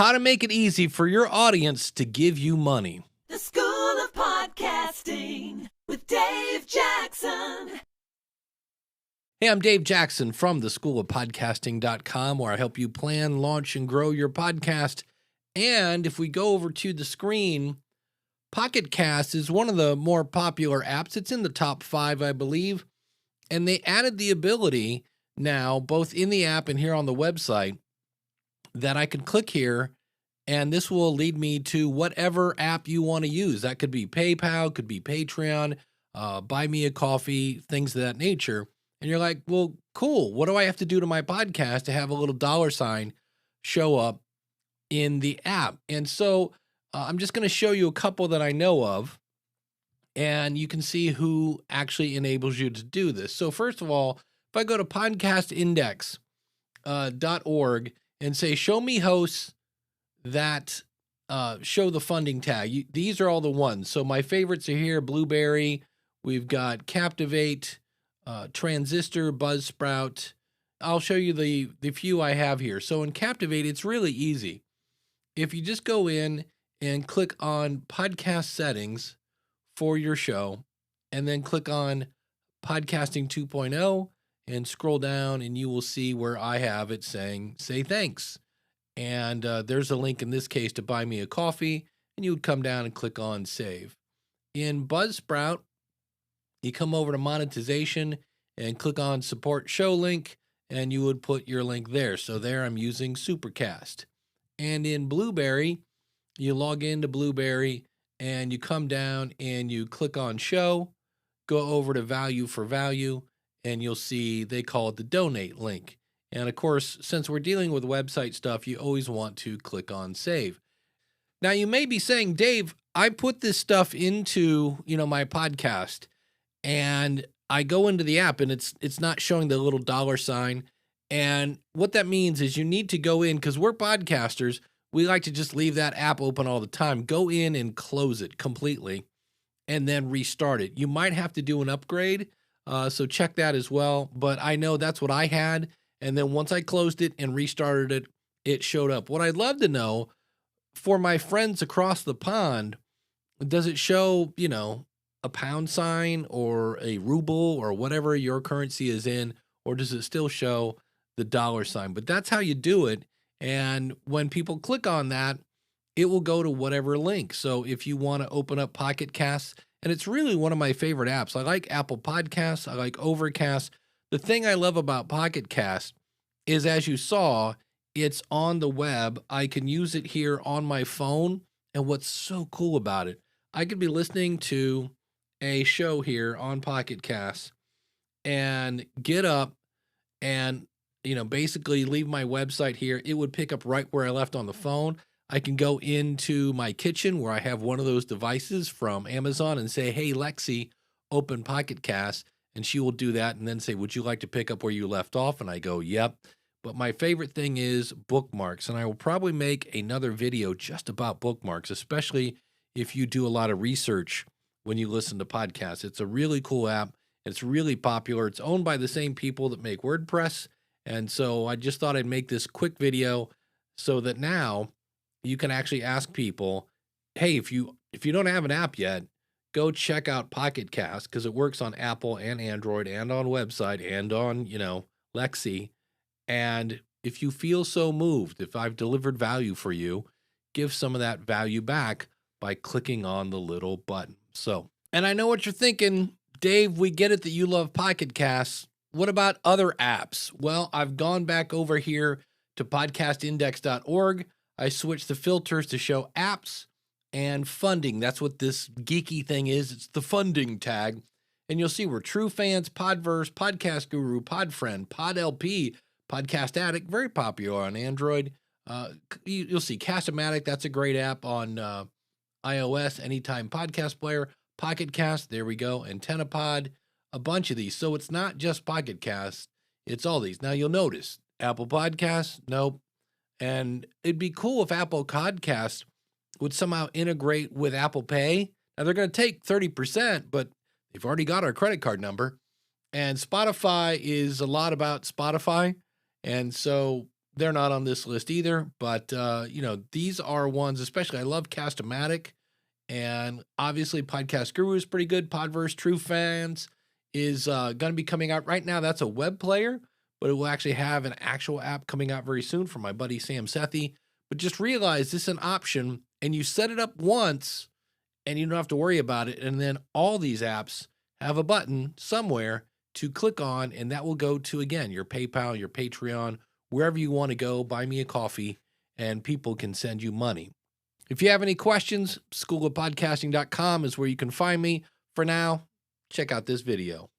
how to make it easy for your audience to give you money. The School of Podcasting with Dave Jackson. Hey, I'm Dave Jackson from the schoolofpodcasting.com, where I help you plan, launch, and grow your podcast. And if we go over to the screen, Pocket Cast is one of the more popular apps. It's in the top 5, I believe. And they added the ability now, both in the app and here on the website, that I can click here, and this will lead me to whatever app you want to use. That could be PayPal, could be Patreon, Buy Me a Coffee, things of that nature. And you're like, well, cool. What do I have to do to my podcast to have a little $ show up in the app? And so I'm just going to show you a couple that I know of, and you can see who actually enables you to do this. So first of all, if I go to podcastindex.org and say, show me hosts that show the funding tag, these are all the ones. So my favorites are here: Blubrry, we've got Captivate, Transistor, Buzzsprout. I'll show you the few I have here. So in Captivate, it's really easy. If you just go in and click on podcast settings for your show, and then click on Podcasting 2.0 and scroll down, and you will see where I have it saying, say thanks. And there's a link in this case to Buy Me a Coffee, and you would come down and click on save. In Buzzsprout, you come over to Monetization and click on Support Show Link, and you would put your link there. So there I'm using Supercast. And in Blubrry, you log into Blubrry, and you come down and you click on Show, go over to Value for Value, and you'll see they call it the Donate link. And of course, since we're dealing with website stuff, you always want to click on Save. Now, you may be saying, Dave, I put this stuff into, my podcast, and I go into the app and it's not showing the little $. And what that means is you need to go in, because we're podcasters, we like to just leave that app open all the time. Go in and close it completely and then restart it. You might have to do an upgrade, so check that as well. But I know that's what I had. And then once I closed it and restarted it, it showed up. What I'd love to know, for my friends across the pond, does it show, a £, or a ruble, or whatever your currency is in, or does it still show the $? But that's how you do it. And when people click on that, it will go to whatever link. So if you want to open up Pocket Casts, and it's really one of my favorite apps. I like Apple Podcasts. I like Overcast. The thing I love about Pocket Cast is, as you saw, it's on the web. I can use it here on my phone. And what's so cool about it, I could be listening to a show here on Pocket Cast and get up and, basically leave my website here. It would pick up right where I left on the phone. I can go into my kitchen where I have one of those devices from Amazon and say, hey, Lexi, open Pocket Cast. And she will do that and then say, would you like to pick up where you left off? And I go, yep. But my favorite thing is bookmarks. And I will probably make another video just about bookmarks, especially if you do a lot of research when you listen to podcasts. It's a really cool app. It's really popular. It's owned by the same people that make WordPress. And so I just thought I'd make this quick video so that now you can actually ask people, hey, if you don't have an app yet, go check out Pocket Cast, because it works on Apple and Android and on website and on, Lexi. And if you feel so moved, if I've delivered value for you, give some of that value back by clicking on the little button. So, and I know what you're thinking, Dave, we get it that you love Pocket Casts. What about other apps? Well, I've gone back over here to podcastindex.org. I switched the filters to show apps and funding. That's what this geeky thing is. It's the funding tag. And you'll see we're True Fans, Podverse, Podcast Guru, Podfriend, PodLP, Podcast Addict, very popular on Android. You'll see Cast-O-Matic, that's a great app on iOS, Anytime Podcast Player, Pocket Cast, there we go, AntennaPod, a bunch of these. So it's not just Pocket Cast, it's all these. Now you'll notice Apple Podcasts, nope. And it'd be cool if Apple Podcasts would somehow integrate with Apple Pay. Now they're going to take 30%, but they've already got our credit card number. And Spotify is a lot about Spotify. And so they're not on this list either. But, you know, these are ones, especially I love Cast-O-Matic, and obviously Podcast Guru is pretty good. Podverse True Fans is going to be coming out right now. That's a web player, but it will actually have an actual app coming out very soon from my buddy Sam Sethi. But just realize this is an option, and you set it up once, and you don't have to worry about it. And then all these apps have a button somewhere to click on, and that will go to, again, your PayPal, your Patreon, wherever you want to go, buy me a coffee, and people can send you money. If you have any questions, schoolofpodcasting.com is where you can find me. For now, check out this video.